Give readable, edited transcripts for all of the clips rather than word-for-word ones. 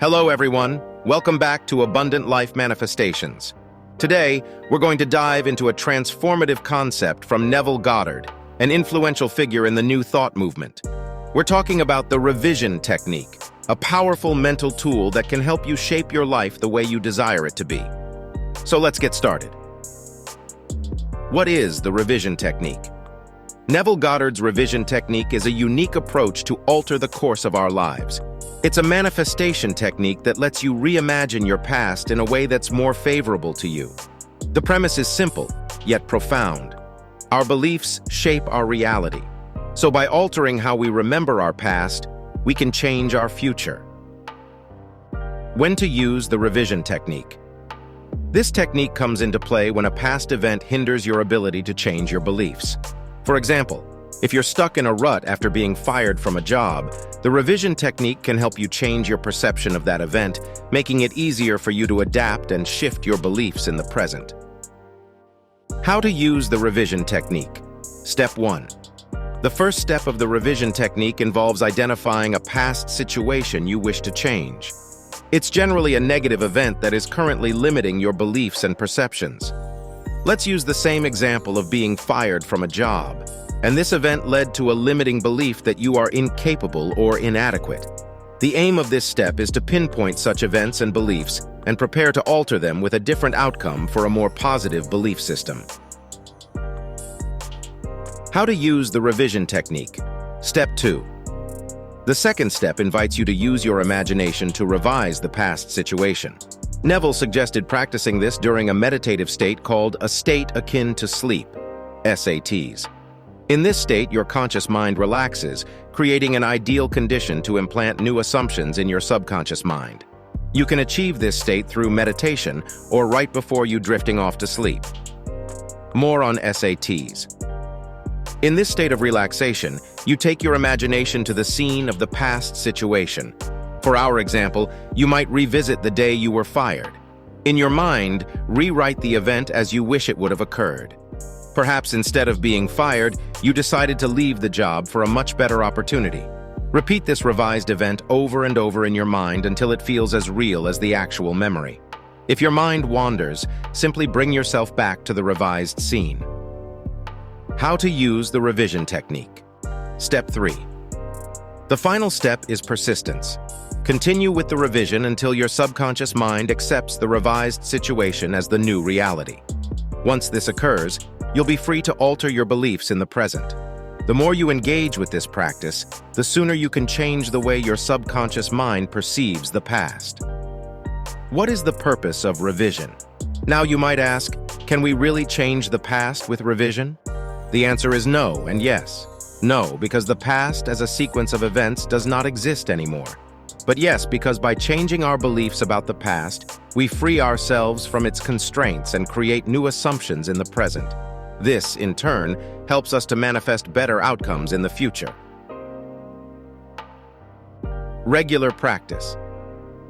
Hello everyone, welcome back to Abundant Life Manifestations. Today, we're going to dive into a transformative concept from Neville Goddard, an influential figure in the New Thought movement. We're talking about the revision technique, a powerful mental tool that can help you shape your life the way you desire it to be. So let's get started. What is the revision technique? Neville Goddard's revision technique is a unique approach to alter the course of our lives. It's a manifestation technique that lets you reimagine your past in a way that's more favorable to you. The premise is simple, yet profound. Our beliefs shape our reality. So by altering how we remember our past, we can change our future. When to use the revision technique? This technique comes into play when a past event hinders your ability to change your beliefs. For example, if you're stuck in a rut after being fired from a job, the revision technique can help you change your perception of that event, making it easier for you to adapt and shift your beliefs in the present. How to use the revision technique? Step 1. The first step of the revision technique involves identifying a past situation you wish to change. It's generally a negative event that is currently limiting your beliefs and perceptions. Let's use the same example of being fired from a job, and this event led to a limiting belief that you are incapable or inadequate. The aim of this step is to pinpoint such events and beliefs and prepare to alter them with a different outcome for a more positive belief system. How to use the revision technique? Step 2. The second step invites you to use your imagination to revise the past situation. Neville suggested practicing this during a meditative state called a state akin to sleep, SATs. In this state, your conscious mind relaxes, creating an ideal condition to implant new assumptions in your subconscious mind. You can achieve this state through meditation or right before you drifting off to sleep. More on SATs. In this state of relaxation, you take your imagination to the scene of the past situation. For our example, you might revisit the day you were fired. In your mind, rewrite the event as you wish it would have occurred. Perhaps instead of being fired, you decided to leave the job for a much better opportunity. Repeat this revised event over and over in your mind until it feels as real as the actual memory. If your mind wanders, simply bring yourself back to the revised scene. How to use the revision technique? Step 3. The final step is persistence. Continue with the revision until your subconscious mind accepts the revised situation as the new reality. Once this occurs, you'll be free to alter your beliefs in the present. The more you engage with this practice, the sooner you can change the way your subconscious mind perceives the past. What is the purpose of revision? Now you might ask, can we really change the past with revision? The answer is no and yes. No, because the past as a sequence of events does not exist anymore. But yes, because by changing our beliefs about the past, we free ourselves from its constraints and create new assumptions in the present. This, in turn, helps us to manifest better outcomes in the future. Regular practice.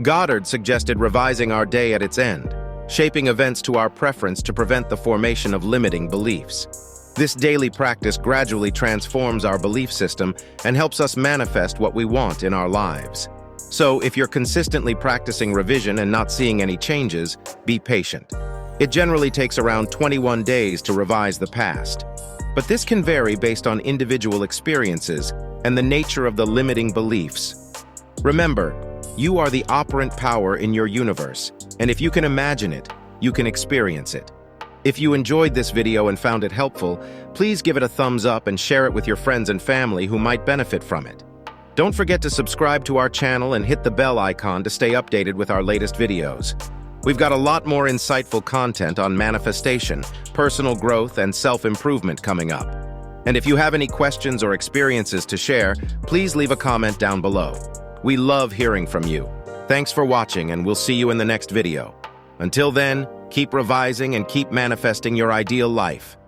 Goddard suggested revising our day at its end, shaping events to our preference to prevent the formation of limiting beliefs. This daily practice gradually transforms our belief system and helps us manifest what we want in our lives. So, if you're consistently practicing revision and not seeing any changes, be patient. It generally takes around 21 days to revise the past. But this can vary based on individual experiences and the nature of the limiting beliefs. Remember, you are the operant power in your universe, and if you can imagine it, you can experience it. If you enjoyed this video and found it helpful, please give it a thumbs up and share it with your friends and family who might benefit from it. Don't forget to subscribe to our channel and hit the bell icon to stay updated with our latest videos. We've got a lot more insightful content on manifestation, personal growth, and self-improvement coming up. And if you have any questions or experiences to share, please leave a comment down below. We love hearing from you. Thanks for watching, and we'll see you in the next video. Until then, keep revising and keep manifesting your ideal life.